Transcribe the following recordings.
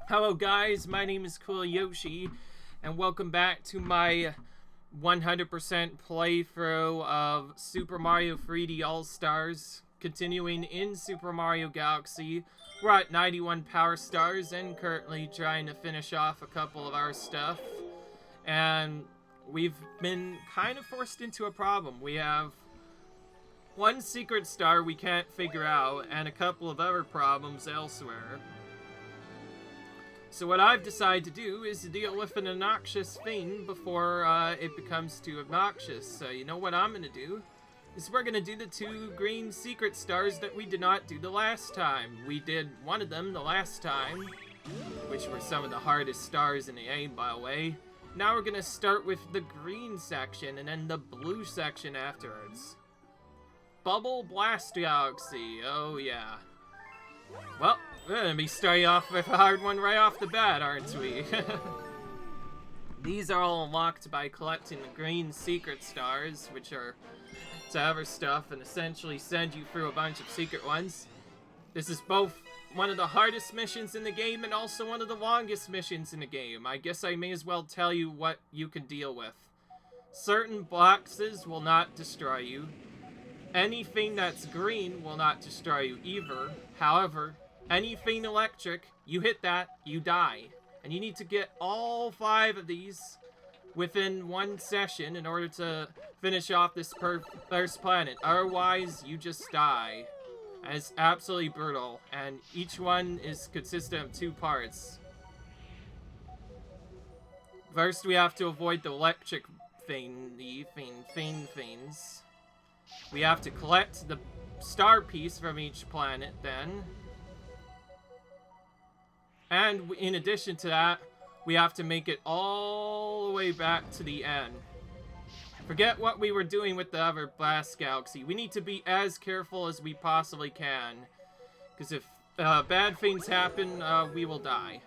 Hello guys, my name is Cool Yoshi, and welcome back to my 100% playthrough of Super Mario 3D All-Stars. Continuing in Super Mario Galaxy, we're at 91 power stars and currently trying to finish off a couple of our stuff. And we've been kind of forced into a problem. We have one secret star we can't figure out and a couple of other problems elsewhere. So what I've decided to do is to deal with an obnoxious thing before it becomes too obnoxious. So you know what I'm going to do? Is we're going to do the two green secret stars that we did not do the last time. We did one of them the last time, which were some of the hardest stars in the game, by the way. Now we're going to start with the green section and then the blue section afterwards. Bubble Blast Galaxy, oh yeah. Well, we're gonna be starting off with a hard one right off the bat, aren't we? These are all unlocked by collecting the green secret stars, which are to other stuff and essentially send you through a bunch of secret ones. This is both one of the hardest missions in the game and also one of the longest missions in the game. I guess I may as well tell you what you can deal with. Certain boxes will not destroy you. Anything that's green will not destroy you either. However, anything electric, you hit that, you die. And you need to get all 5 of these within one session in order to finish off this first planet. Otherwise, you just die. And it's absolutely brutal. And each one is consistent of 2 parts. First, we have to avoid the electric things. We have to collect the star piece from each planet then. And in addition to that, we have to make it all the way back to the end. Forget what we were doing with the other Blast Galaxy. We need to be as careful as we possibly can. Because if bad things happen, we will die.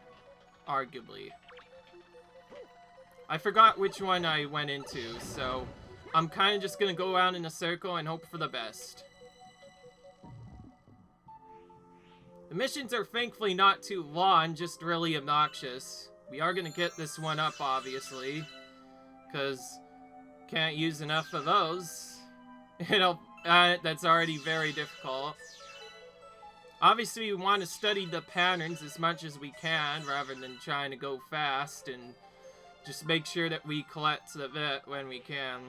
Arguably. I forgot which one I went into, so I'm kind of just going to go around in a circle and hope for the best. The missions are thankfully not too long, just really obnoxious. We are going to get this one up, obviously, because can't use enough of those. That's already very difficult. Obviously, we want to study the patterns as much as we can, rather than trying to go fast, and just make sure that we collect the bit when we can.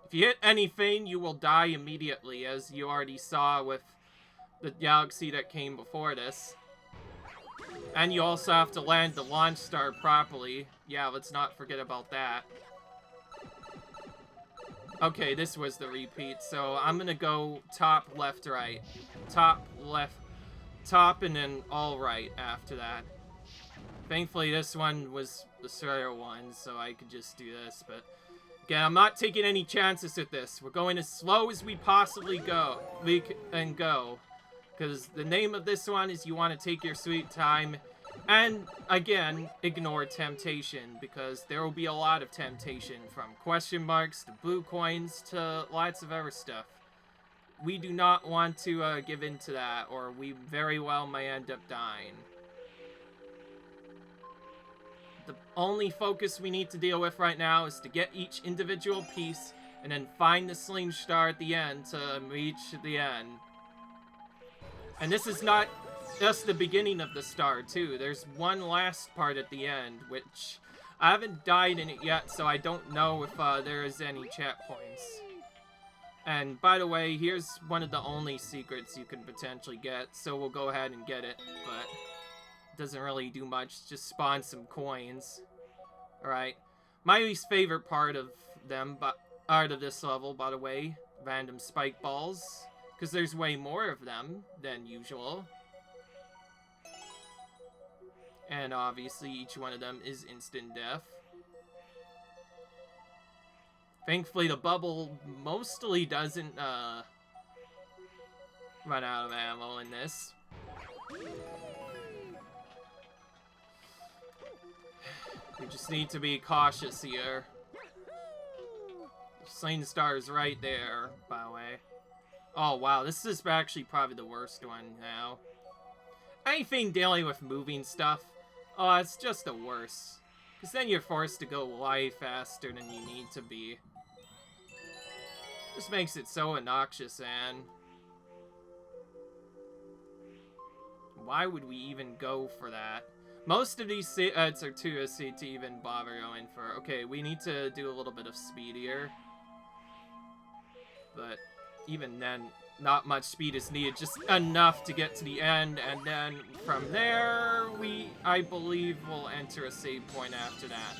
If you hit anything, you will die immediately, as you already saw with the galaxy that came before this. And you also have to land the launch star properly. Yeah, let's not forget about that. Okay, this was the repeat, so I'm gonna go top, left, right. Top, left, top, and then all right after that. Thankfully, this one was the slower one, so I could just do this, but again, I'm not taking any chances with this. We're going as slow as we possibly can go. Because the name of this one is you want to take your sweet time. And, again, ignore temptation. Because there will be a lot of temptation. From question marks to blue coins to lots of other stuff. We do not want to give in to that, or we very well may end up dying. The only focus we need to deal with right now is to get each individual piece and then find the sling star at the end to reach the end. And this is not just the beginning of the star, too. There's one last part at the end, which I haven't died in it yet, so I don't know if there is any checkpoints. And by the way, here's one of the only secrets you can potentially get, so we'll go ahead and get it, but doesn't really do much, just spawn some coins. Alright. My least favorite part of this level, by the way, random spike balls. Because there's way more of them than usual. And obviously each one of them is instant death. Thankfully the bubble mostly doesn't run out of ammo in this. We just need to be cautious here. Slain Star's right there, by the way. Oh, wow. This is actually probably the worst one now. Anything dealing with moving stuff, oh, it's just the worst. Because then you're forced to go way faster than you need to be. Just makes it so obnoxious, and... why would we even go for that? Most of these sets are too risky to even bother going for. Okay, we need to do a little bit of speed here. But even then, not much speed is needed. Just enough to get to the end. And then from there, I believe, will enter a save point after that.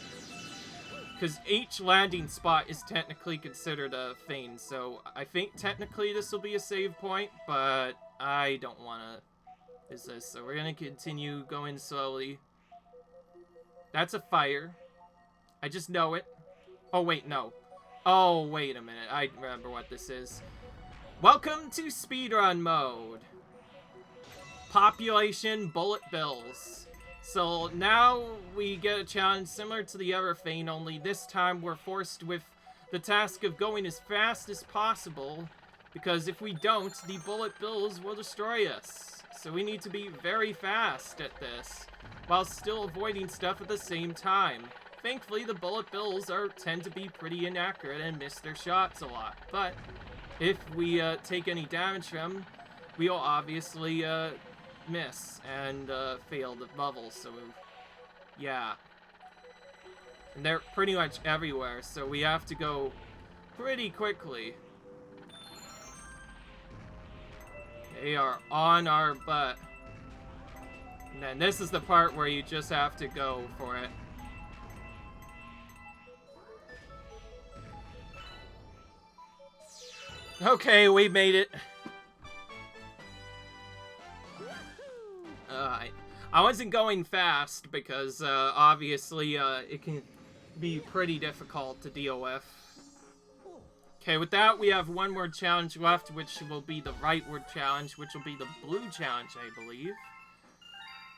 Because each landing spot is technically considered a thing. So I think technically this will be a save point. But I don't want to... is this, so we're gonna continue going slowly. That's a fire. I just know it. Oh wait, no. Oh, wait a minute. I remember what this is. Welcome to speedrun mode. Population bullet bills. So now we get a challenge similar to the other thing, only this time we're forced with the task of going as fast as possible, because if we don't, the bullet bills will destroy us. So we need to be very fast at this, while still avoiding stuff at the same time. Thankfully, the bullet bills tend to be pretty inaccurate and miss their shots a lot. But if we take any damage from them, we'll obviously miss and fail the level. So yeah. And they're pretty much everywhere, so we have to go pretty quickly. They are on our butt. And then this is the part where you just have to go for it. Okay, we made it. I wasn't going fast because obviously it can be pretty difficult to deal with. Okay, with that, we have one more challenge left, which will be the rightward challenge, which will be the blue challenge, I believe.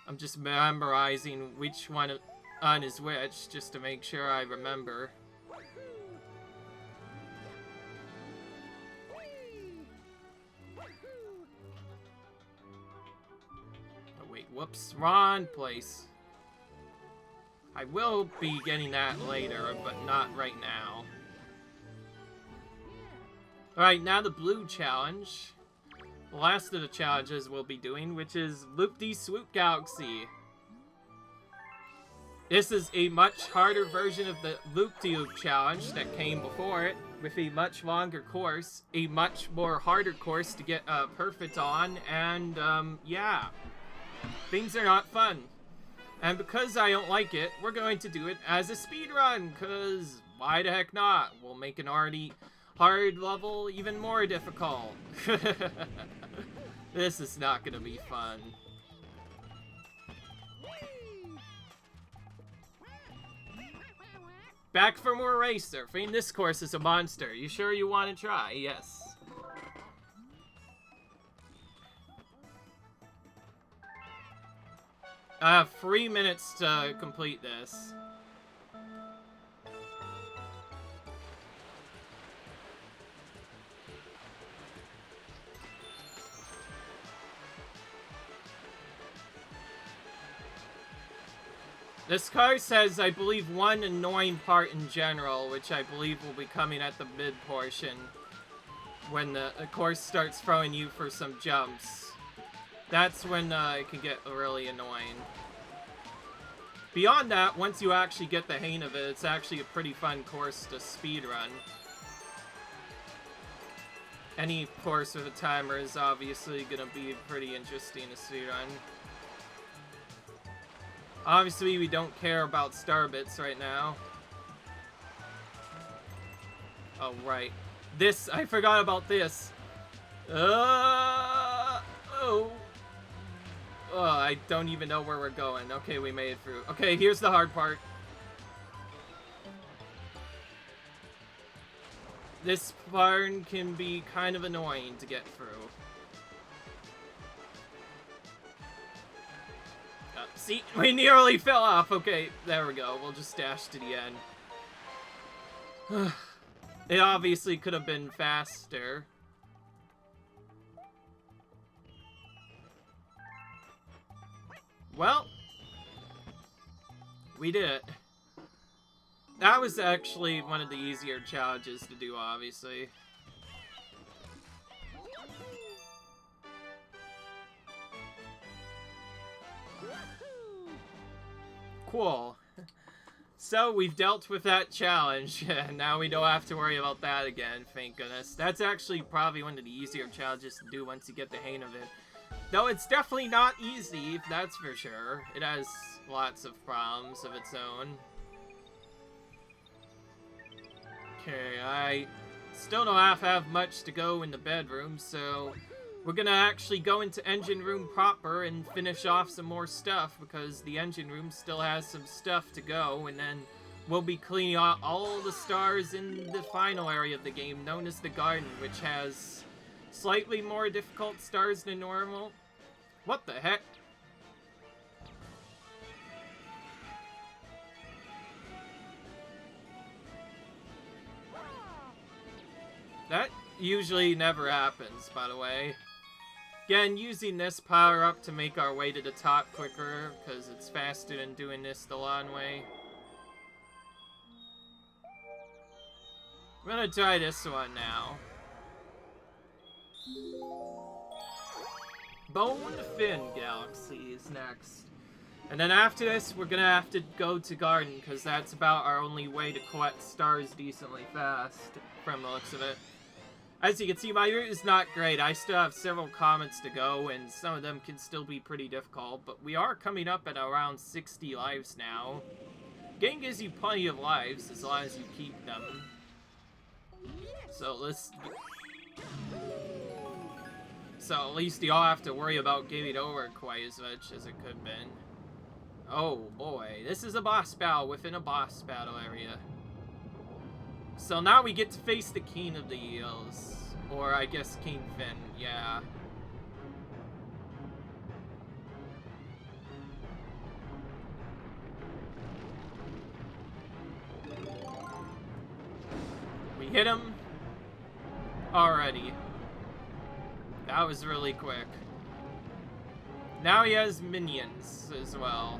I'm just memorizing which one is which, just to make sure I remember. Oh, wait, whoops, wrong place. I will be getting that later, but not right now. Alright, now the blue challenge. The last of the challenges we'll be doing, which is Loop-de-Swoop Galaxy. This is a much harder version of the Loop-de-Loop challenge that came before it, with a much longer course, a much more harder course to get perfect on, and yeah. Things are not fun. And because I don't like it, we're going to do it as a speedrun, because why the heck not? We'll make an already hard level even more difficult. This is not gonna be fun. Back for more race surfing. This course is a monster. You sure you want to try? Yes. I have 3 minutes to complete this. This card says, I believe, one annoying part in general, which I believe will be coming at the mid portion, when the course starts throwing you for some jumps. That's when it can get really annoying. Beyond that, once you actually get the hang of it, it's actually a pretty fun course to speedrun. Any course with a timer is obviously going to be pretty interesting to speedrun. Obviously, we don't care about star bits right now. Oh, right. This, I forgot about this. Oh. Oh, I don't even know where we're going. Okay, we made it through. Okay, here's the hard part. This part can be kind of annoying to get through. See, we nearly fell off. Okay, there we go. We'll just dash to the end. It obviously could have been faster. Well, we did it. That was actually one of the easier challenges to do, obviously. Cool. So, we've dealt with that challenge, and now we don't have to worry about that again, thank goodness. That's actually probably one of the easier challenges to do once you get the hang of it. Though it's definitely not easy, that's for sure. It has lots of problems of its own. Okay, I still don't have much to go in the bedroom, so we're gonna actually go into engine room proper and finish off some more stuff, because the engine room still has some stuff to go, and then we'll be cleaning out all the stars in the final area of the game, known as the garden, which has slightly more difficult stars than normal. What the heck? That usually never happens, by the way. Again, using this power-up to make our way to the top quicker, because it's faster than doing this the long way. I'm gonna try this one now. Bone Fin Galaxy is next. And then after this, we're gonna have to go to Garden, because that's about our only way to collect stars decently fast, from the looks of it. As you can see, my route is not great. I still have several comments to go, and some of them can still be pretty difficult, but we are coming up at around 60 lives now. Game gives you plenty of lives, as long as you keep them. So at least you don't have to worry about getting over quite as much as it could have been. Oh boy, this is a boss battle within a boss battle area. So now we get to face the King of the Eels. Or I guess King Fin, yeah. We hit him already. That was really quick. Now he has minions as well.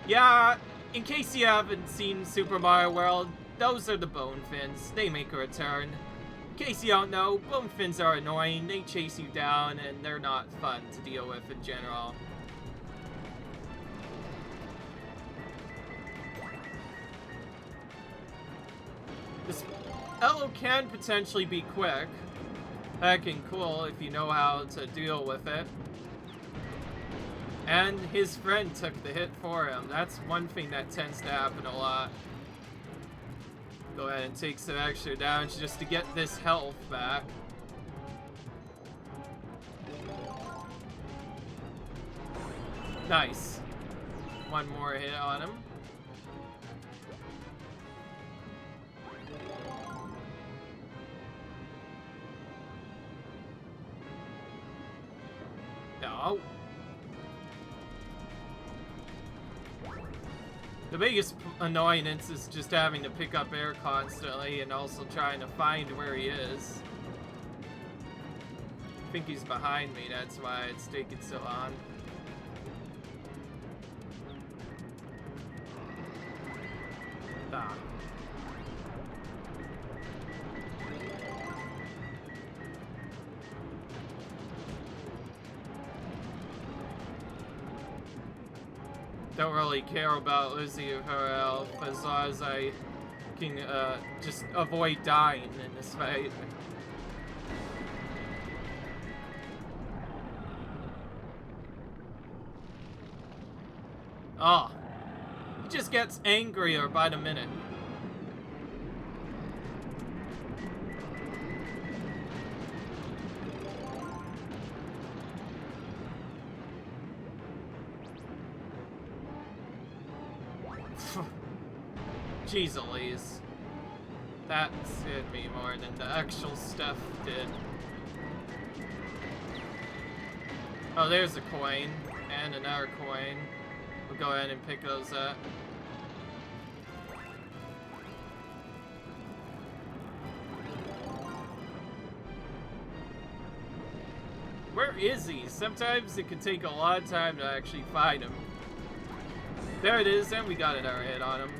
Yeah, in case you haven't seen Super Mario World, those are the Bone Fins. They make a return. In case you don't know, Bone Fins are annoying, they chase you down, and they're not fun to deal with in general. This Elo can potentially be quick. Heckin' cool if you know how to deal with it. And his friend took the hit for him. That's one thing that tends to happen a lot. Go ahead and take some extra damage just to get this health back. Nice. One more hit on him. No. The biggest annoyance is just having to pick up air constantly and also trying to find where he is. I think he's behind me, that's why it's taking so long. Ah. Don't really care about losing her health as long as I can just avoid dying in this fight. Oh, he just gets angrier by the minute. Jeez Louise. That scared me more than the actual stuff did. Oh, there's a coin. And another coin. We'll go ahead and pick those up. Where is he? Sometimes it can take a lot of time to actually find him. There it is, and we got our hit on him.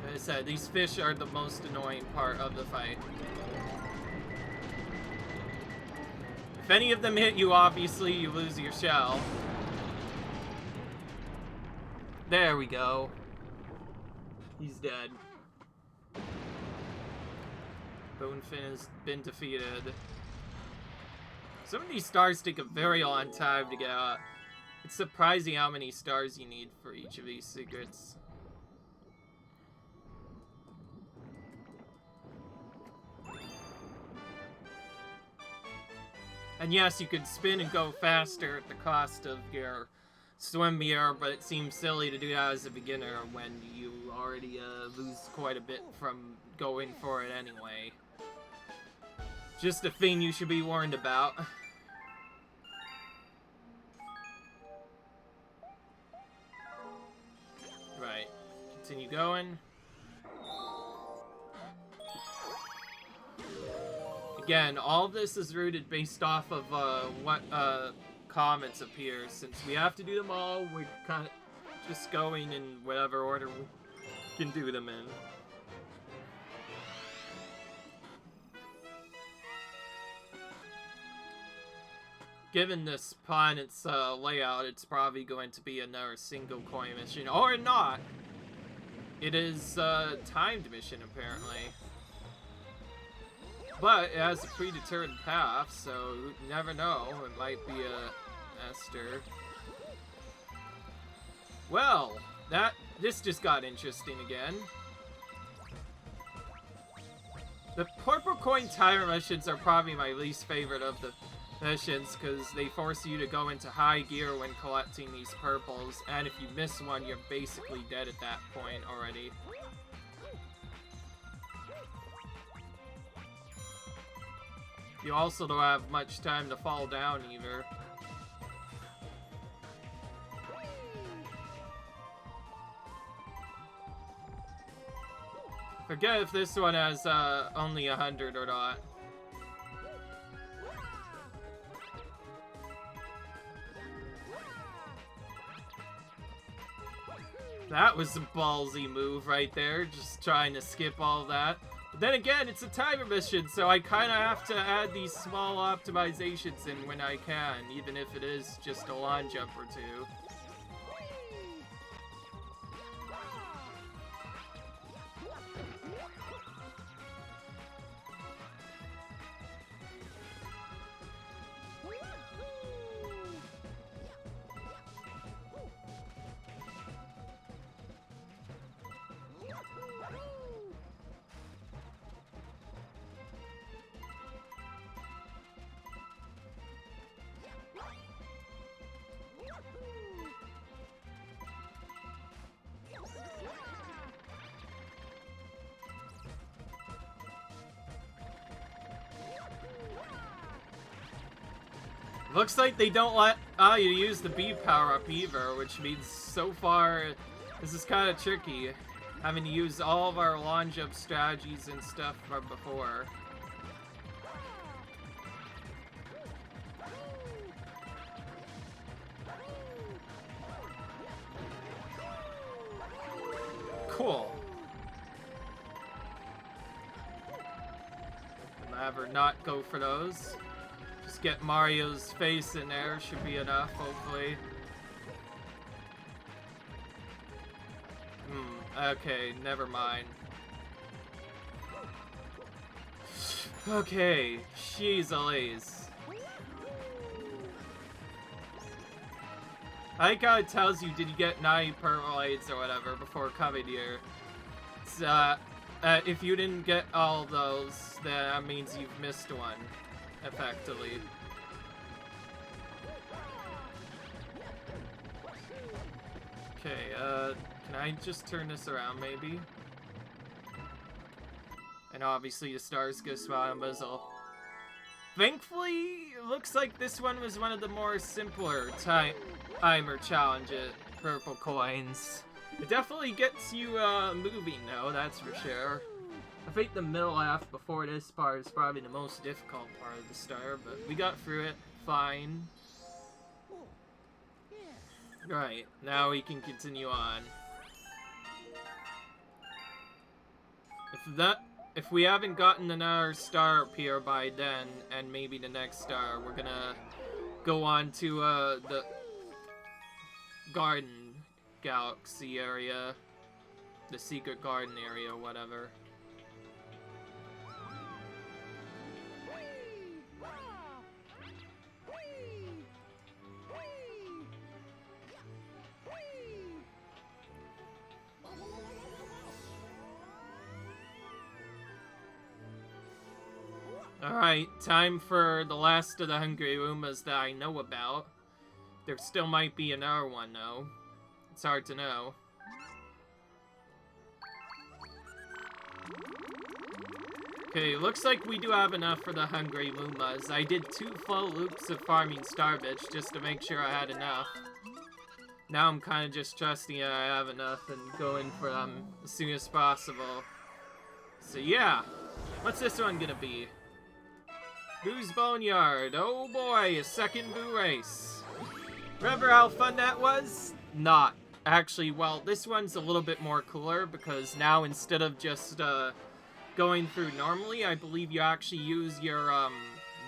Like I said, these fish are the most annoying part of the fight. If any of them hit you, obviously, you lose your shell. There we go. He's dead. Bonefin has been defeated. Some of these stars take a very long time to get out. It's surprising how many stars you need for each of these secrets. And yes, you could spin and go faster at the cost of your swim mirror, but it seems silly to do that as a beginner when you already lose quite a bit from going for it anyway. Just a thing you should be warned about. Right. Continue going. Again, all of this is rooted based off of what comments appear. Since we have to do them all, we're kind of just going in whatever order we can do them in. Given this planet's layout, it's probably going to be another single coin mission, or not. It is a timed mission, apparently. But it has a predetermined path, so you never know. It might be a Esther. Well, this just got interesting again. The purple coin timer missions are probably my least favorite of the missions, because they force you to go into high gear when collecting these purples, and if you miss one, you're basically dead at that point already. You also don't have much time to fall down either. Forget if this one has only 100 or not. That was a ballsy move right there, just trying to skip all that. But then again, it's a timer mission, so I kind of have to add these small optimizations in when I can, even if it is just a lawn jump or two. Looks like they don't let you use the B power-up either, which means so far this is kind of tricky, having to use all of our lawn jump strategies and stuff from before. Cool. Never not go for those. Just get Mario's face in there, should be enough, hopefully. Okay, never mind. Okay, she's Elaise. I think how it tells you, did you get 9 purple aids or whatever before coming here. It's, if you didn't get all those, then that means you've missed one. Effectively. Okay, can I just turn this around, maybe? And obviously the stars go spot on Bizzle. Thankfully, it looks like this one was one of the more simpler timer challenges, purple coins. It definitely gets you moving though, that's for sure. I think the middle half before this part is probably the most difficult part of the star, but we got through it fine. Right, now we can continue on. If we haven't gotten another star up here by then, and maybe the next star, we're gonna go on to the garden galaxy area, the secret garden area, whatever. Alright, time for the last of the Hungry Roombas that I know about. There still might be another one, though. It's hard to know. Okay, looks like we do have enough for the Hungry Roombas. I did 2 full loops of farming Starbitch just to make sure I had enough. Now I'm kind of just trusting that I have enough and going for them as soon as possible. So yeah, what's this one gonna be? Boo's Boneyard. Oh boy, a second Boo race. Remember how fun that was? Not. Actually, well, this one's a little bit more cooler because now instead of just going through normally, I believe you actually use your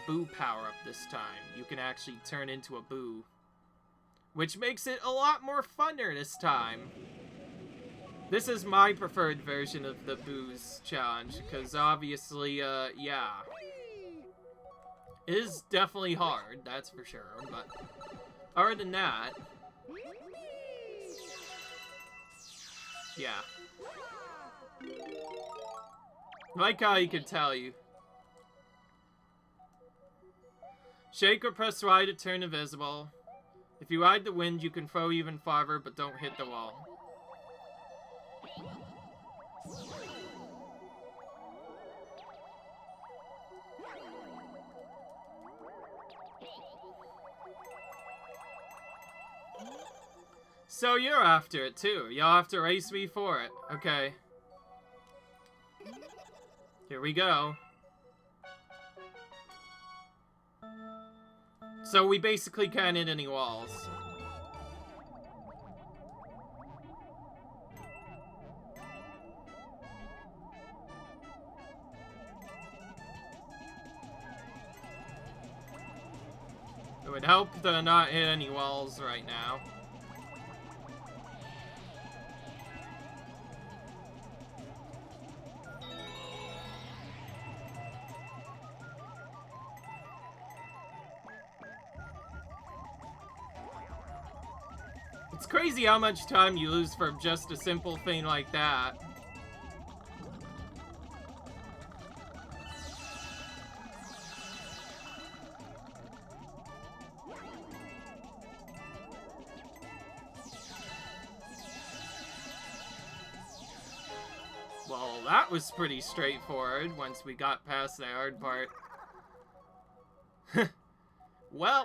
Boo power-up this time. You can actually turn into a Boo. Which makes it a lot more funner this time. This is my preferred version of the Boo's challenge because obviously, yeah. It is definitely hard, that's for sure, but other than that, yeah. I like how you can tell you. Shake or press Y to turn invisible. If you ride the wind, you can throw even farther, but don't hit the wall. So you're after it too. You'll have to race me for it. Okay. Here we go. So we basically can't hit any walls. It would help to not hit any walls right now. It's crazy how much time you lose for just a simple thing like that. Well, that was pretty straightforward once we got past the hard part. Well,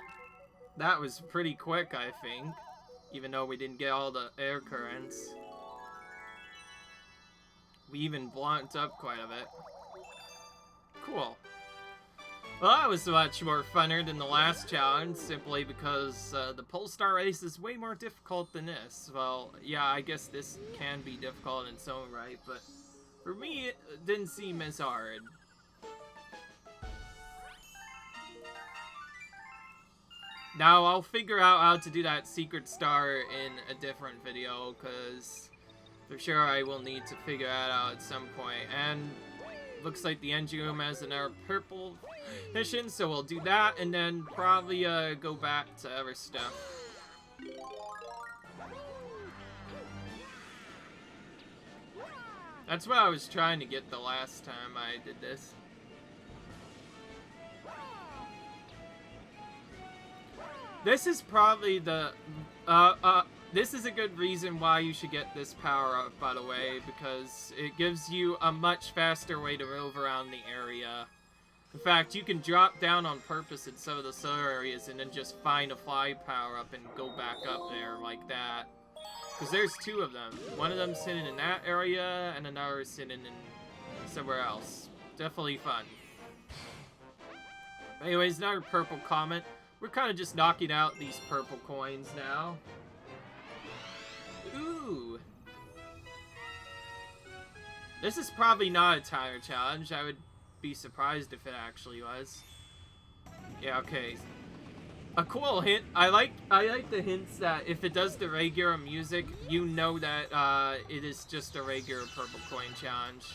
that was pretty quick, I think. Even though we didn't get all the air currents. We even blocked up quite a bit. Cool. Well, that was much more funner than the last challenge, simply because the Polestar race is way more difficult than this. Well, yeah, I guess this can be difficult in its own right, but for me, it didn't seem as hard. Now, I'll figure out how to do that secret star in a different video, because for sure I will need to figure that out at some point. And looks like the engine room has another purple mission, so we'll do that, and then probably go back to other stuff. That's what I was trying to get the last time I did this. This is probably the, this is a good reason why you should get this power up, by the way, because it gives you a much faster way to move around the area. In fact, you can drop down on purpose in some of the solar areas and then just find a fly power-up and go back up there like that. Because there's two of them. One of them's hidden in that area, and another is hidden in somewhere else. Definitely fun. Anyways, another purple comment. We're kind of just knocking out these purple coins now. Ooh. This is probably not a timer challenge. I would be surprised if it actually was. Yeah, okay. A cool hint. I like the hints that if it does the regular music, you know that it is just a regular purple coin challenge.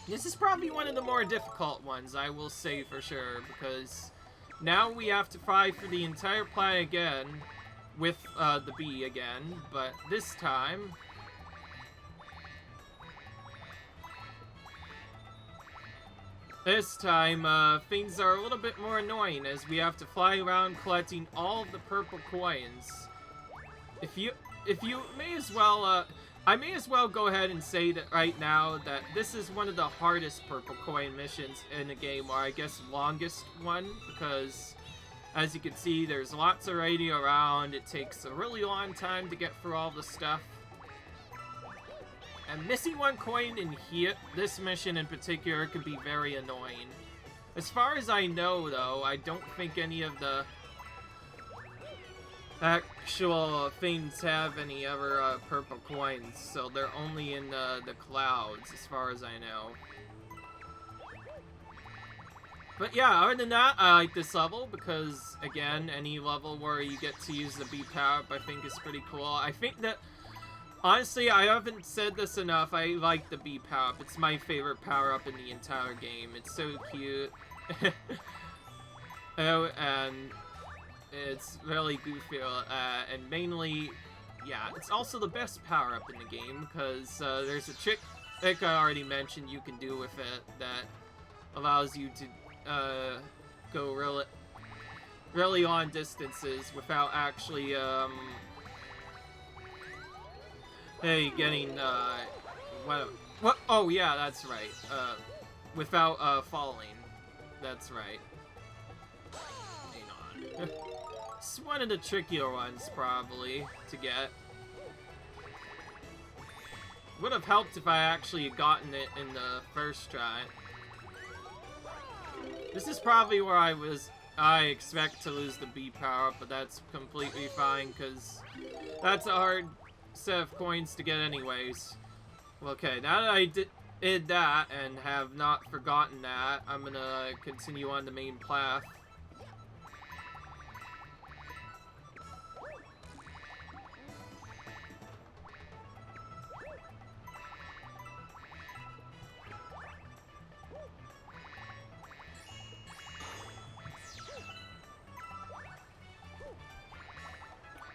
This is probably one of the more difficult ones, I will say for sure, because now we have to fight for the entire planet again with the bee again, but this time things are a little bit more annoying as we have to fly around collecting all of the purple coins. If you may as well, I may as well go ahead and say that right now that this is one of the hardest purple coin missions in the game, or I guess longest one, because as you can see, there's lots of radio around. It takes a really long time to get through all the stuff. And missing one coin in here, this mission in particular, could be very annoying. As far as I know, though, I don't think any of the actual things have any other purple coins, so they're only in the clouds, as far as I know. But yeah, other than that, I like this level because, again, any level where you get to use the bee power-up, I think is pretty cool. I think that, honestly, I haven't said this enough, I like the bee power-up. It's my favorite power-up in the entire game. It's so cute. Oh, and it's really goofy, and mainly, yeah, it's also the best power-up in the game, because there's a trick, like I already mentioned, you can do with it that allows you to go really long distances without actually, getting, what? Oh, yeah, that's right, without, falling. That's right. Hang on. It's one of the trickier ones, probably, to get. Would have helped if I actually had gotten it in the first try. This is probably where I expect to lose the bee power, but that's completely fine, because that's a hard set of coins to get anyways. Okay, now that I did that, and have not forgotten that, I'm gonna continue on the main path.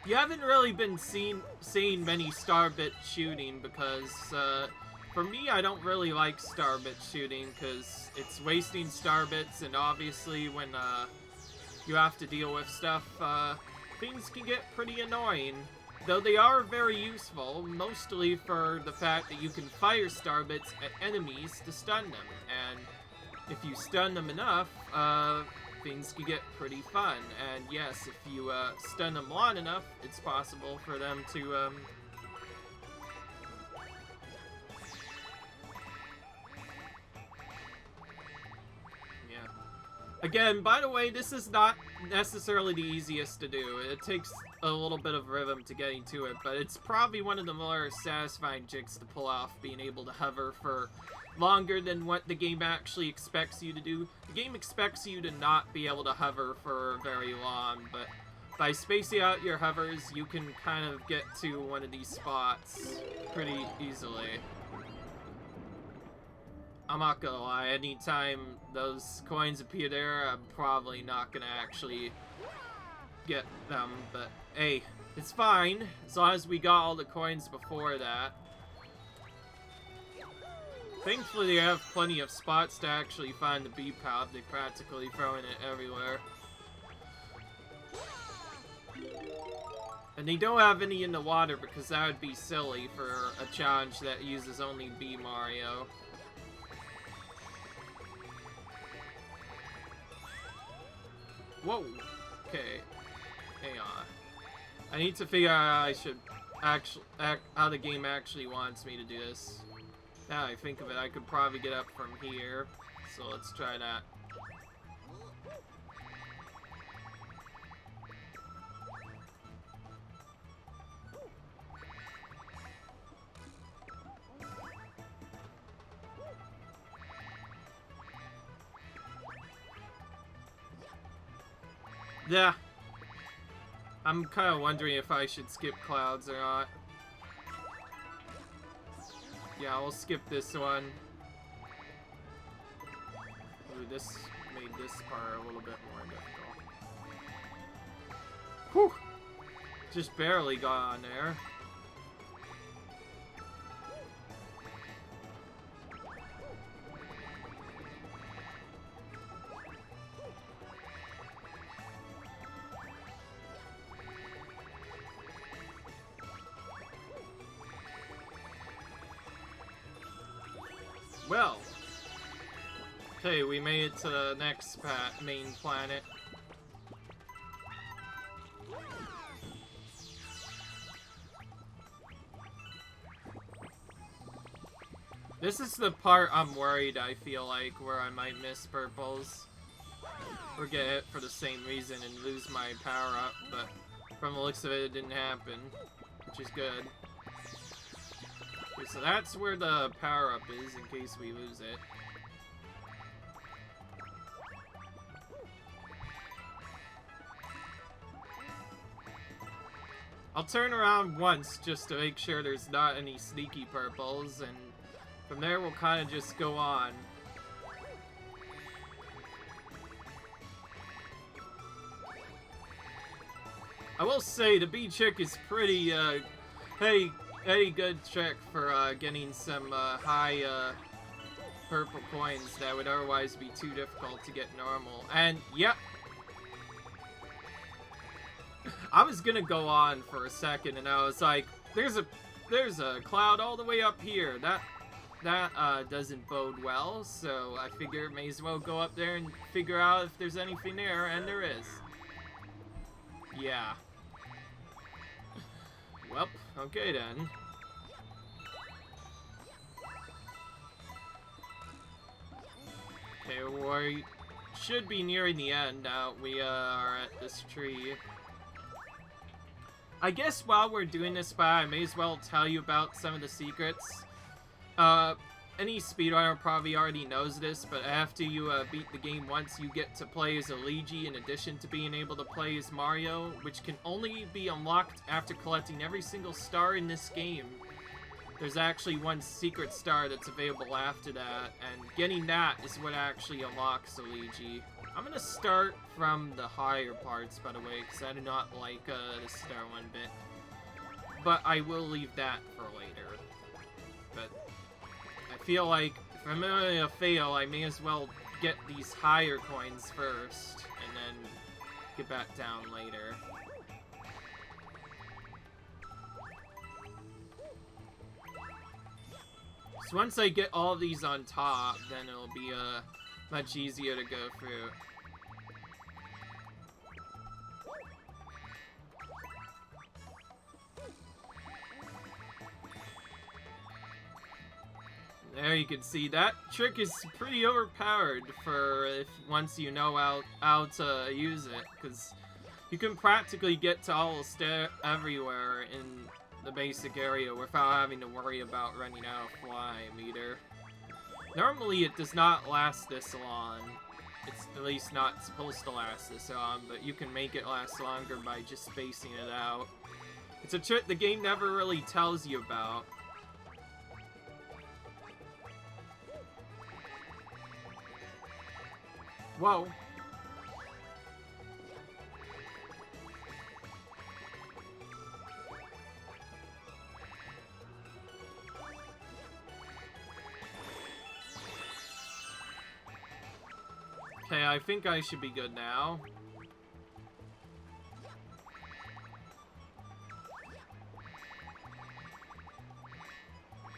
You haven't really been seeing many starbit shooting because, for me, I don't really like starbit shooting because it's wasting starbits, and obviously when you have to deal with stuff, things can get pretty annoying. Though they are very useful, mostly for the fact that you can fire starbits at enemies to stun them, and if you stun them enough, things can get pretty fun. And yes, if you stun them long enough, it's possible for them to again, by the way, this is not necessarily the easiest to do. It takes a little bit of rhythm to getting to it, but it's probably one of the more satisfying jigs to pull off, being able to hover for longer than what the game actually expects you to do. The game expects you to not be able to hover for very long, but by spacing out your hovers, you can kind of get to one of these spots pretty easily. I'm not gonna lie, anytime those coins appear there, I'm probably not gonna actually get them, but hey, it's fine, as long as we got all the coins before that. Thankfully, they have plenty of spots to actually find the bee pop. They're practically throwing it everywhere. And they don't have any in the water because that would be silly for a challenge that uses only Bee Mario. Whoa. Okay. Hang on. I need to figure out how I should how the game actually wants me to do this. Now I think of it, I could probably get up from here. So let's try that. Yeah. I'm kind of wondering if I should skip clouds or not. Yeah, I'll skip this one. Ooh, this made this part a little bit more difficult. Whew! Just barely got on there. Well, okay, we made it to the next main planet. This is the part I'm worried, I feel like, where I might miss purples. Or get hit for the same reason and lose my power-up, but from the looks of it, it didn't happen, which is good. Okay, so that's where the power-up is, in case we lose it. I'll turn around once, just to make sure there's not any sneaky purples, and from there we'll kind of just go on. I will say, the bee chick is pretty, Hey, good trick for getting some high purple coins that would otherwise be too difficult to get normal. And yep, I was gonna go on for a second, and I was like, "There's a cloud all the way up here. That doesn't bode well." So I figure may as well go up there and figure out if there's anything there, and there is. Yeah. Well, okay then. Okay, we should be nearing the end now. We are at this tree. I guess while we're doing this I may as well tell you about some of the secrets. Any speedrunner probably already knows this, but after you beat the game once, you get to play as a Luigi in addition to being able to play as Mario, which can only be unlocked after collecting every single star in this game. There's actually one secret star that's available after that, and getting that is what actually unlocks Luigi. I'm gonna start from the higher parts, by the way, because I do not like the star one bit. But I will leave that for later. But I feel like if I'm gonna fail, I may as well get these higher coins first, and then get back down later. So once I get all these on top, then it'll be much easier to go through. There you can see that trick is pretty overpowered for once you know how to use it, because you can practically get to almost everywhere in the basic area without having to worry about running out of fly meter. Normally it does not last this long. It's at least not supposed to last this long, but you can make it last longer by just spacing it out. It's a trick the game never really tells you about. Whoa. Okay, I think I should be good now.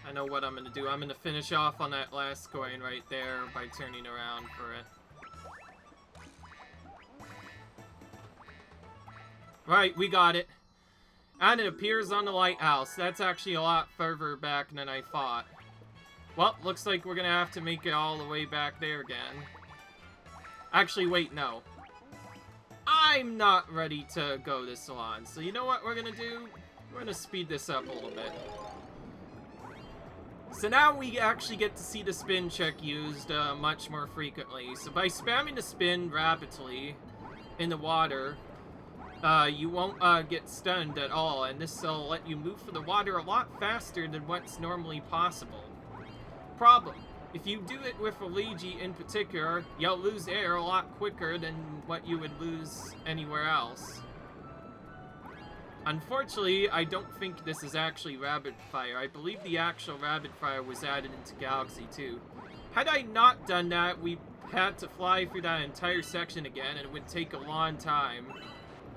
I know what I'm gonna do. I'm gonna finish off on that last coin right there by turning around for it. Right, we got it. And it appears on the lighthouse. That's actually a lot further back than I thought. Well, looks like we're gonna have to make it all the way back there again. Actually, wait, no. I'm not ready to go this long. So you know what we're gonna do? We're gonna speed this up a little bit. So now we actually get to see the spin check used much more frequently. So by spamming the spin rapidly in the water, you won't get stunned at all, and this will let you move through the water a lot faster than what's normally possible. Problem: if you do it with a Luigi in particular, you'll lose air a lot quicker than what you would lose anywhere else. Unfortunately, I don't think this is actually Rapid Fire. I believe the actual Rapid Fire was added into Galaxy 2. Had I not done that, we had to fly through that entire section again, and it would take a long time.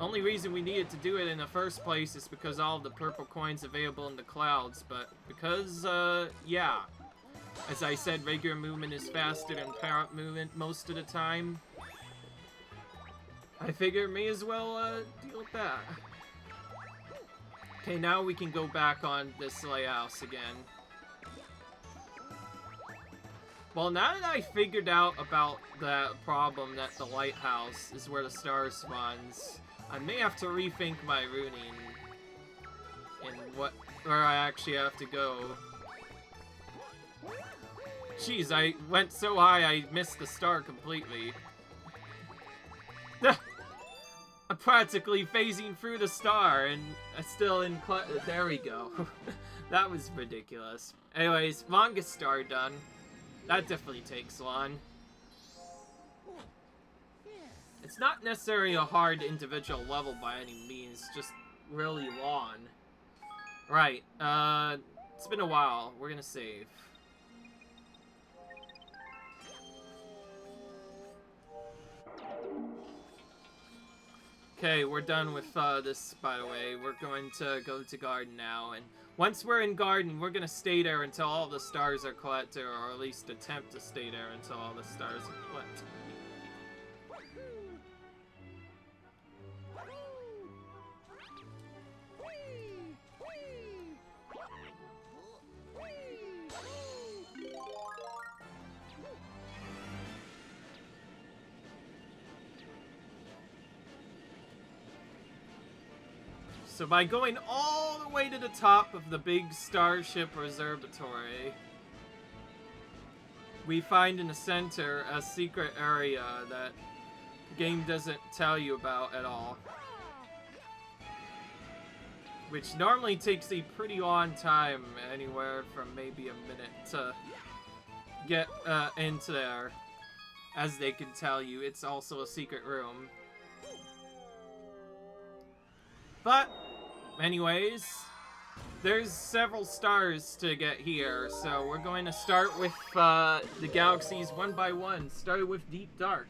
Only reason we needed to do it in the first place is because all of the purple coins available in the clouds, but because, yeah. As I said, regular movement is faster than power-up movement most of the time. I figure may as well, deal with that. Okay, now we can go back on this lighthouse again. Well, now that I figured out about that problem that the lighthouse is where the star spawns, I may have to rethink my routing and where I actually have to go. Jeez, I went so high I missed the star completely. I'm practically phasing through the star and still in there we go. That was ridiculous. Anyways, longest star done. That definitely takes long. It's not necessarily a hard individual level by any means, just really long. Right, it's been a while. We're gonna save. Okay, we're done with this, by the way. We're going to go to Garden now, and once we're in Garden, we're gonna stay there until all the stars are collected, or at least attempt to stay there until all the stars are collected. So by going all the way to the top of the big Starship Observatory, we find in the center a secret area that the game doesn't tell you about at all. Which normally takes a pretty long time, anywhere from maybe a minute to get into there. As they can tell you, it's also a secret room. But, anyways, there's several stars to get here, so we're going to start with the galaxies one by one, starting with Deep Dark.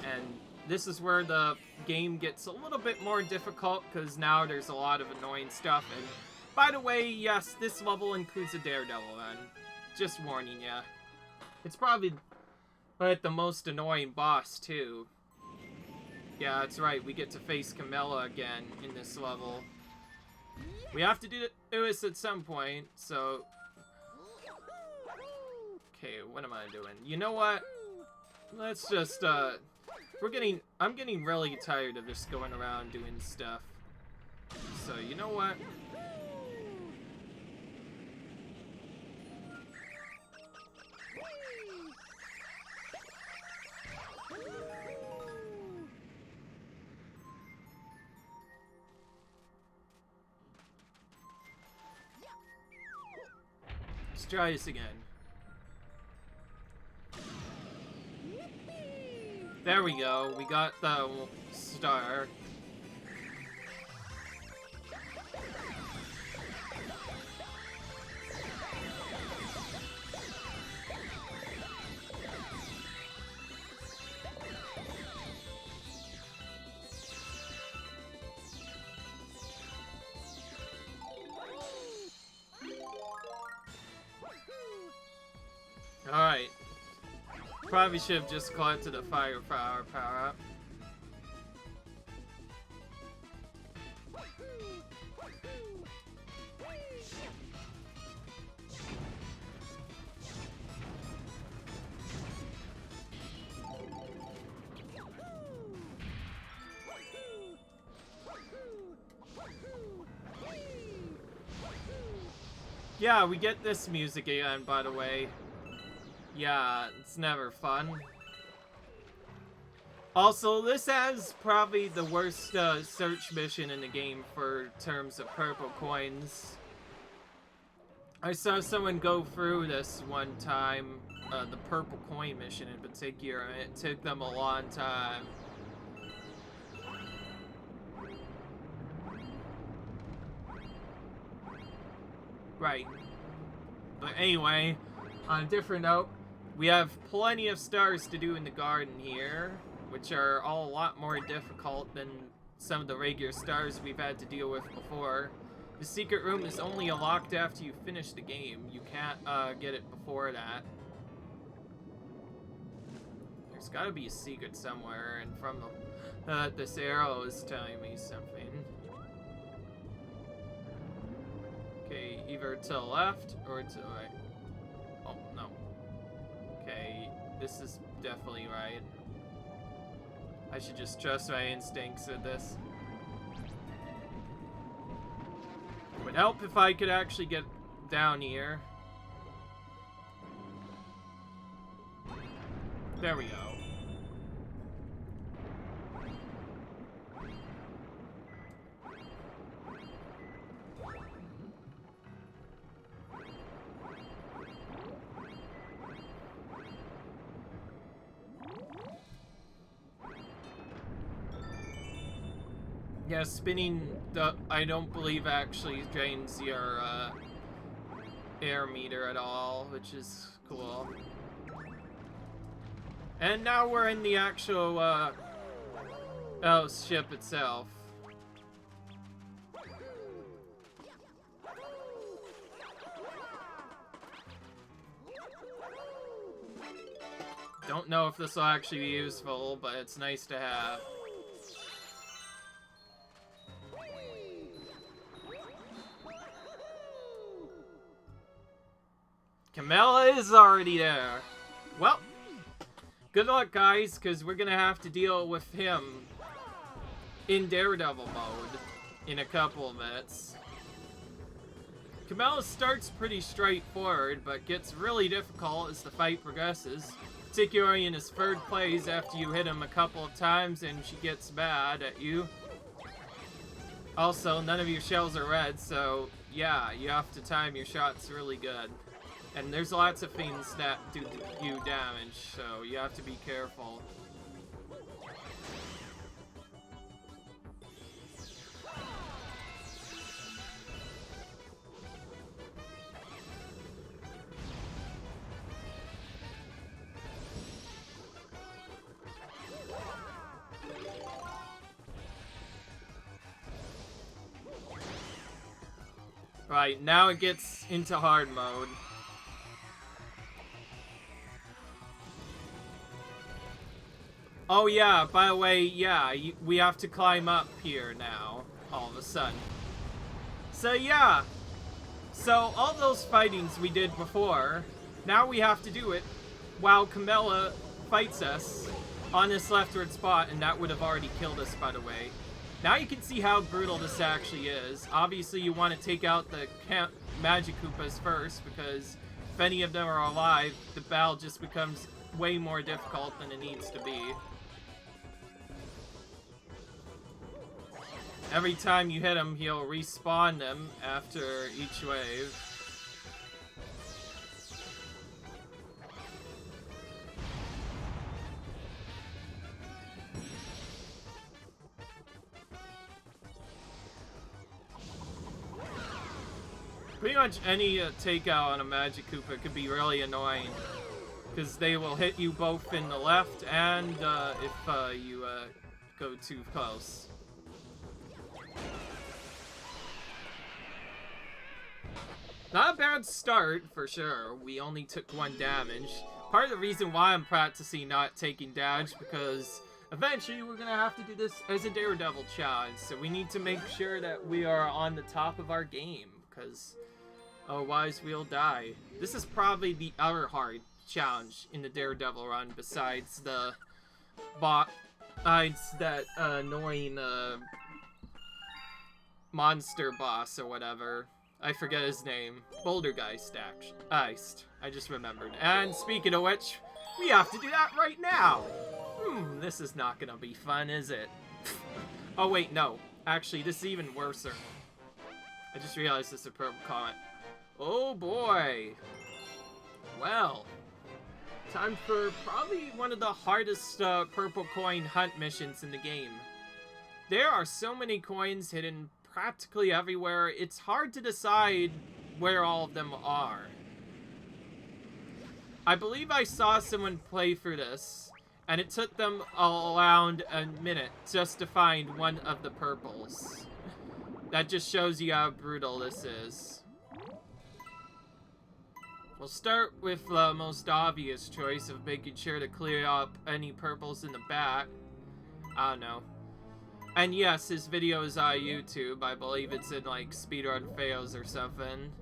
And this is where the game gets a little bit more difficult, because now there's a lot of annoying stuff. And, by the way, yes, this level includes a Daredevil, then. Just warning ya. It's probably the most annoying boss, too. Yeah, that's right, we get to face Camilla again in this level. We have to do this at some point, so... Okay, what am I doing? You know what? Let's just, I'm getting really tired of just going around doing stuff. So, you know what? Let's try this again. There we go. We got the star. Alright. Probably should have just collected a fire power up. Yeah, we get this music again, by the way. Yeah, it's never fun. Also, this has probably the worst search mission in the game for terms of purple coins. I saw someone go through this one time, the purple coin mission in particular, and it took them a long time. Right. But anyway, on a different note, we have plenty of stars to do in the garden here, which are all a lot more difficult than some of the regular stars we've had to deal with before. The secret room is only unlocked after you finish the game. You can't get it before that. There's gotta be a secret somewhere, and from the this arrow is telling me something. Okay, either to the left or to the right. Oh, no. Okay, this is definitely right. I should just trust my instincts with this. It would help if I could actually get down here. There we go. Yeah, spinning the I don't believe actually drains your air meter at all, which is cool. And now we're in the actual ship itself. Don't know if this will actually be useful, but it's nice to have. Camilla is already there. Well, good luck, guys, because we're gonna have to deal with him in Daredevil mode in a couple of minutes. Camilla starts pretty straightforward, but gets really difficult as the fight progresses, particularly in his third plays after you hit him a couple of times and she gets mad at you. Also, none of your shells are red, so yeah, you have to time your shots really good. And there's lots of things that do you damage, so you have to be careful. Right, now it gets into hard mode. Oh yeah, by the way, yeah, we have to climb up here now, all of a sudden. So yeah, so all those fightings we did before, now we have to do it while Camilla fights us on this leftward spot, and that would have already killed us, by the way. Now you can see how brutal this actually is. Obviously you want to take out the Magic Koopas first, because if any of them are alive, the battle just becomes way more difficult than it needs to be. Every time you hit him, he'll respawn them after each wave. Pretty much any takeout on a Magic Koopa could be really annoying, because they will hit you both in the left and if you go too close. Not a bad start, for sure. We only took 1 damage. Part of the reason why I'm practicing not taking damage, because Eventually, we're gonna have to do this as a Daredevil challenge, so we need to make sure that we are on the top of our game, because otherwise we'll die. This is probably the other hard challenge in the Daredevil run, besides the that annoying monster boss or whatever. I forget his name. Bouldergeist, actually. I just remembered. And speaking of which, we have to do that right now! This is not gonna be fun, is it? Oh wait, no. Actually, this is even worse. I just realized this is a purple comment. Oh boy! Well, time for probably one of the hardest purple coin hunt missions in the game. There are so many coins hidden practically everywhere, it's hard to decide where all of them are. I believe I saw someone play through this, and it took them around a minute just to find one of the purples. That just shows you how brutal this is. We'll start with the most obvious choice of making sure to clear up any purples in the back. I don't know. And yes, his video is on YouTube. I believe it's in like Speedrun Fails or something.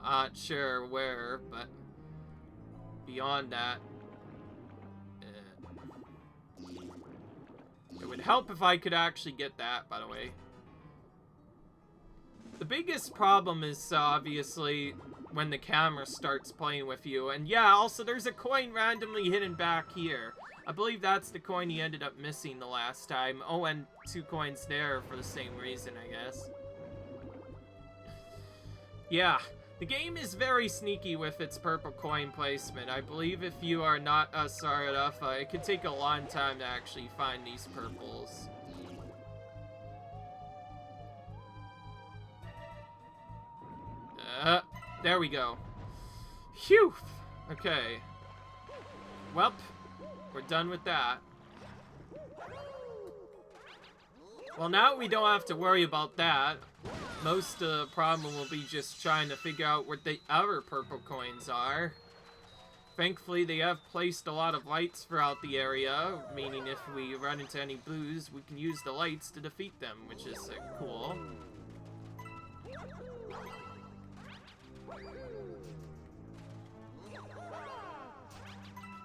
Not sure where, but beyond that, it would help if I could actually get that, by the way. The biggest problem is obviously when the camera starts playing with you. And yeah, also there's a coin randomly hidden back here. I believe that's the coin he ended up missing the last time. Oh, and 2 coins there for the same reason, I guess. Yeah, the game is very sneaky with its purple coin placement. I believe if you are not smart enough, it could take a long time to actually find these purples. There we go. Phew! Okay. Welp. We're done with that. Well, now we don't have to worry about that. Most of the problem will be just trying to figure out where the other purple coins are. Thankfully, they have placed a lot of lights throughout the area, meaning if we run into any blues, we can use the lights to defeat them, which is cool.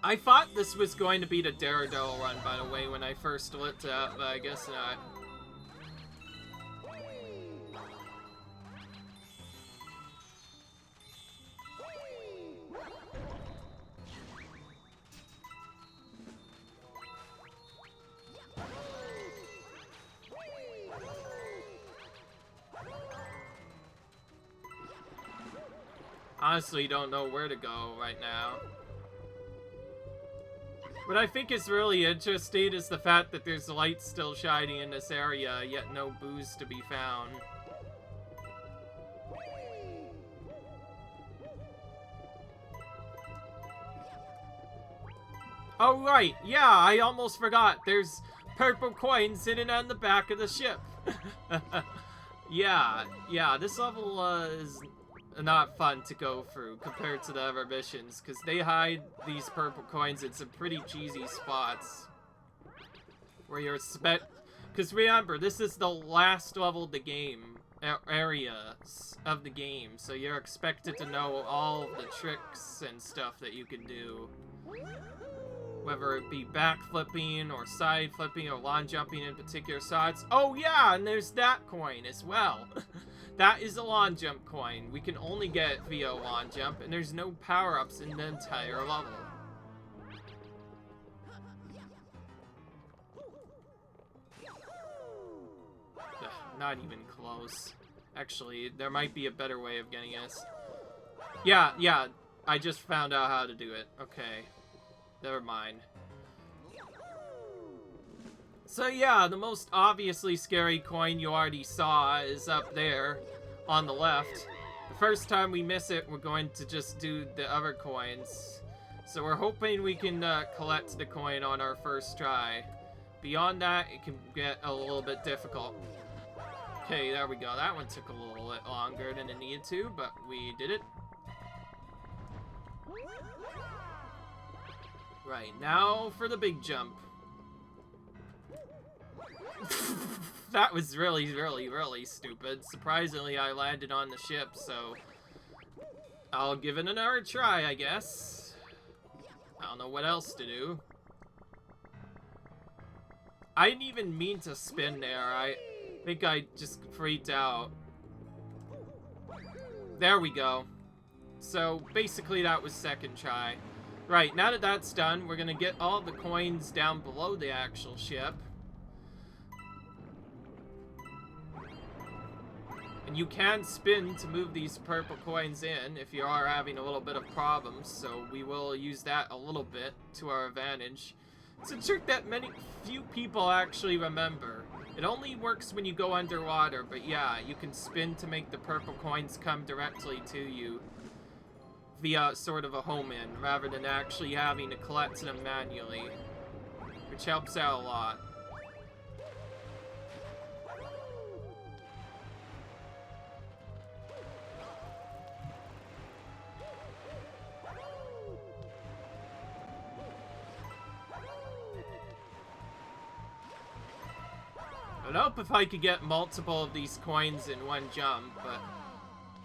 I thought this was going to be the Daredevil run, by the way, when I first looked at it, but I guess not. Honestly, don't know where to go right now. What I think is really interesting is the fact that there's lights still shining in this area, yet no booze to be found. Oh right, yeah, I almost forgot. There's purple coins sitting on the back of the ship. Yeah, this level is not fun to go through compared to the other missions, because they hide these purple coins in some pretty cheesy spots where you're because remember, this is the last level of the game, areas of the game, so you're expected to know all the tricks and stuff that you can do, whether it be backflipping or side flipping or lawn jumping in particular sides. Oh yeah, and there's that coin as well. That is a lawn jump coin. We can only get it via lawn jump, and there's no power-ups in the entire level. Ugh, not even close. Actually, there might be a better way of getting this. Yeah, I just found out how to do it. Okay. Never mind. So yeah, the most obviously scary coin you already saw is up there on the left. The first time we miss it, we're going to just do the other coins. So we're hoping we can collect the coin on our first try. Beyond that, it can get a little bit difficult. Okay, there we go. That one took a little bit longer than it needed to, but we did it. Right, now for the big jump. That was really, really, really stupid. Surprisingly, I landed on the ship, so I'll give it another try, I guess. I don't know what else to do. I didn't even mean to spin there. I think I just freaked out. There we go. So, basically that was second try. Right, now that that's done, we're gonna get all the coins down below the actual ship. And you can spin to move these purple coins in if you are having a little bit of problems, so we will use that a little bit to our advantage. It's a trick that few people actually remember. It only works when you go underwater, but yeah, you can spin to make the purple coins come directly to you via sort of a home-in, rather than actually having to collect them manually, which helps out a lot. I'd hope if I could get multiple of these coins in one jump, but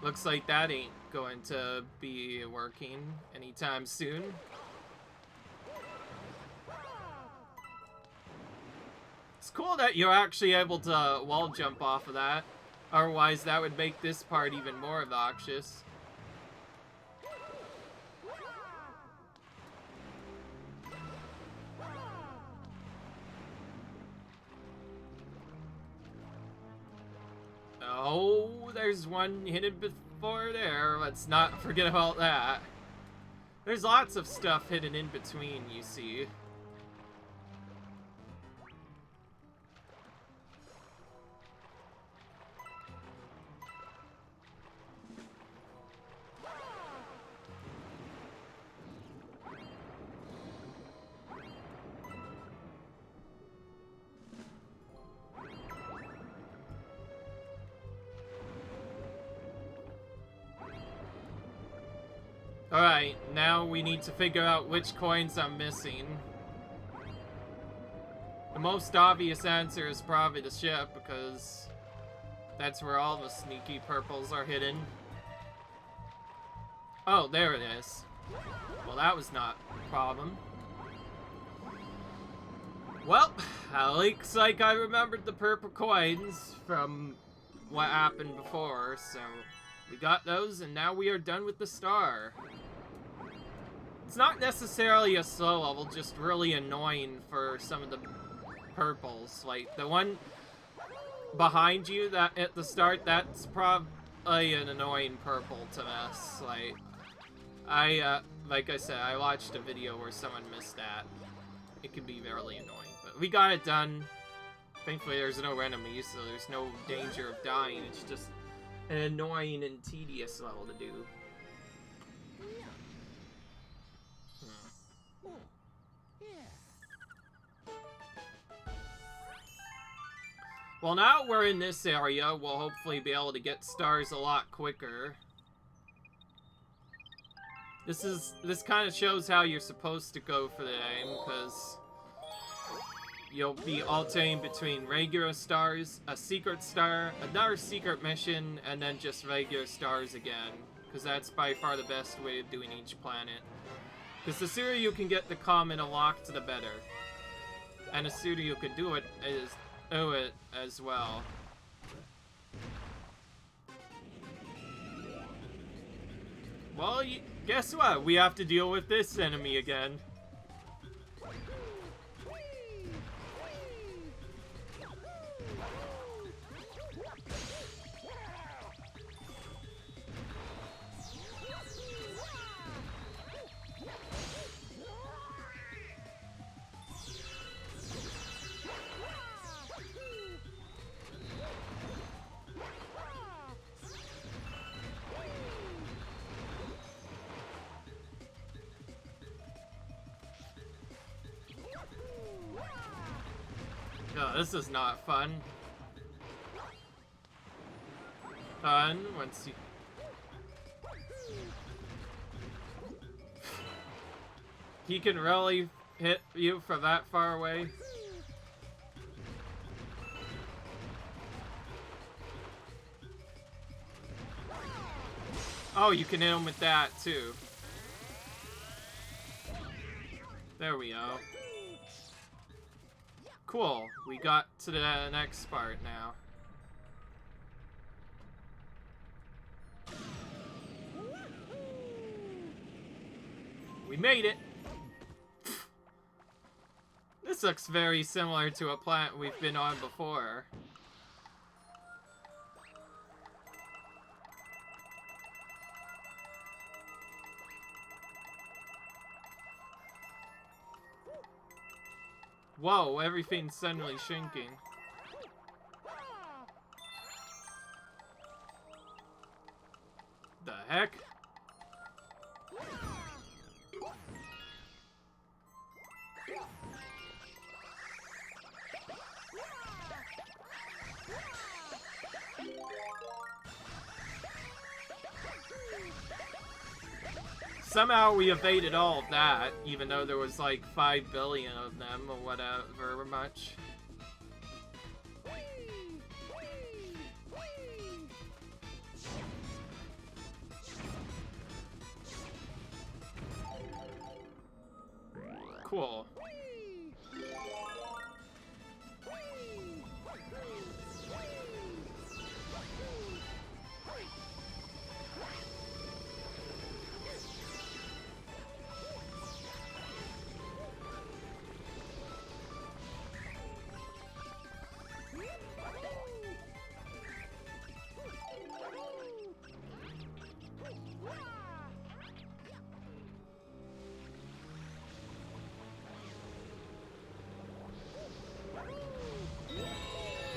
looks like that ain't going to be working anytime soon. It's cool that you're actually able to wall jump off of that. Otherwise, that would make this part even more obnoxious. Oh, there's one hidden before there. Let's not forget about that. There's lots of stuff hidden in between, you see. Alright, now we need to figure out which coins I'm missing. The most obvious answer is probably the ship, because that's where all the sneaky purples are hidden. Oh, there it is. Well, that was not a problem. Well, looks like I remembered the purple coins from what happened before, so we got those, and now we are done with the star. It's not necessarily a slow level, just really annoying for some of the purples. Like, the one behind you that at the start, that's probably an annoying purple to miss. Like, like I said, I watched a video where someone missed that. It can be very annoying, but we got it done. Thankfully, there's no enemies, so there's no danger of dying. It's just an annoying and tedious level to do. Well, now we're in this area, we'll hopefully be able to get stars a lot quicker. This kind of shows how you're supposed to go for the aim, because you'll be alternating between regular stars, a secret star, another secret mission, and then just regular stars again. Because that's by far the best way of doing each planet. Because the sooner you can get the common unlocked, the better. And the sooner you can do it as well. Well, guess what? We have to deal with this enemy again. Oh, this is not fun. Fun once you... He can really hit you from that far away. Oh, you can hit him with that, too. There we go. Cool. We got to the next part now. We made it! This looks very similar to a planet we've been on before. Whoa, everything's suddenly shrinking. The heck? Somehow we evaded all of that, even though there was like 5 billion of them or whatever much. Cool.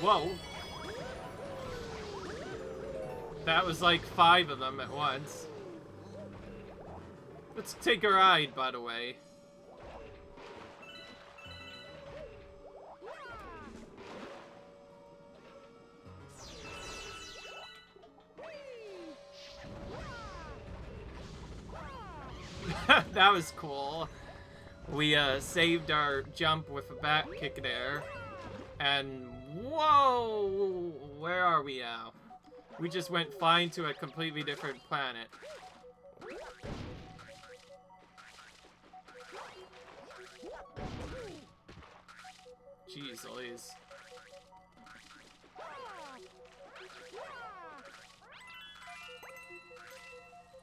Whoa. That was like 5 of them at once. Let's take a ride, by the way. That was cool. We saved our jump with a back kick there. And whoa! Where are we now? We just went flying to a completely different planet. Jeez Louise.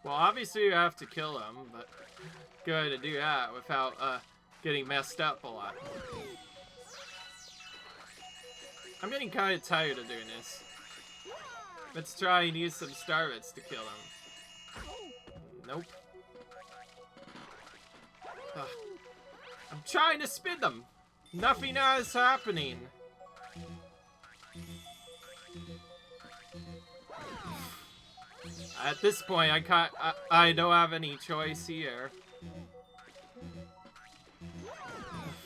Well, obviously you have to kill him, but good to do that without getting messed up a lot. I'm getting kind of tired of doing this. Let's try and use some star bits to kill him. Nope. Ugh. I'm trying to spin them. Nothing is happening. At this point, I don't have any choice here.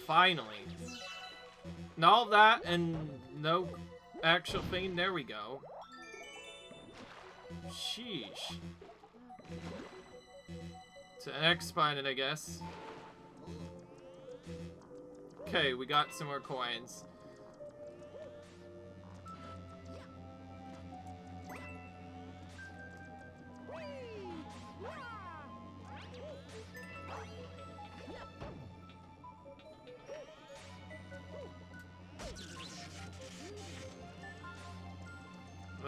Finally. And all that and no actual thing. There we go. Sheesh. To the next planet, I guess. Okay, we got some more coins.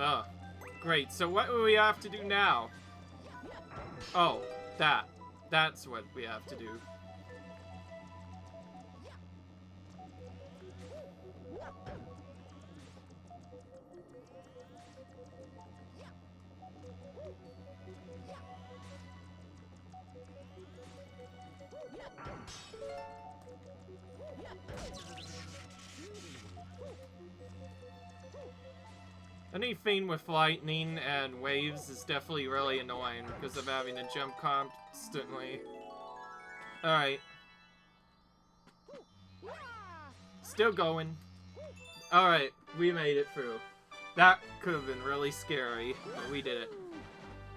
Oh, great. So what do we have to do now? Oh, that's what we have to do. Anything with lightning and waves is definitely really annoying because I'm having to jump constantly. Alright. Still going. Alright, we made it through. That could have been really scary, but we did it.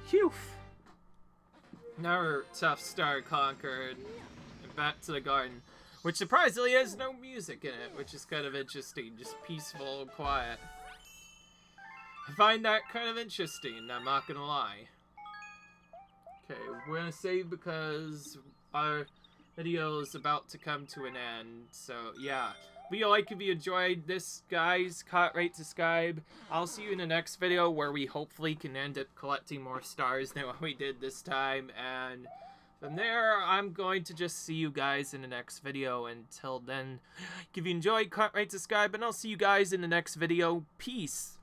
Phew! Another tough star conquered. And back to the garden. Which surprisingly has no music in it, which is kind of interesting. Just peaceful and quiet. I find that kind of interesting, I'm not gonna lie. Okay, we're gonna save because our video is about to come to an end. So yeah, leave a like if you enjoyed this, guys. Rate, subscribe. I'll see you in the next video where we hopefully can end up collecting more stars than what we did this time. And from there, I'm going to just see you guys in the next video. Until then, if you enjoyed, rate, subscribe, and I'll see you guys in the next video. Peace.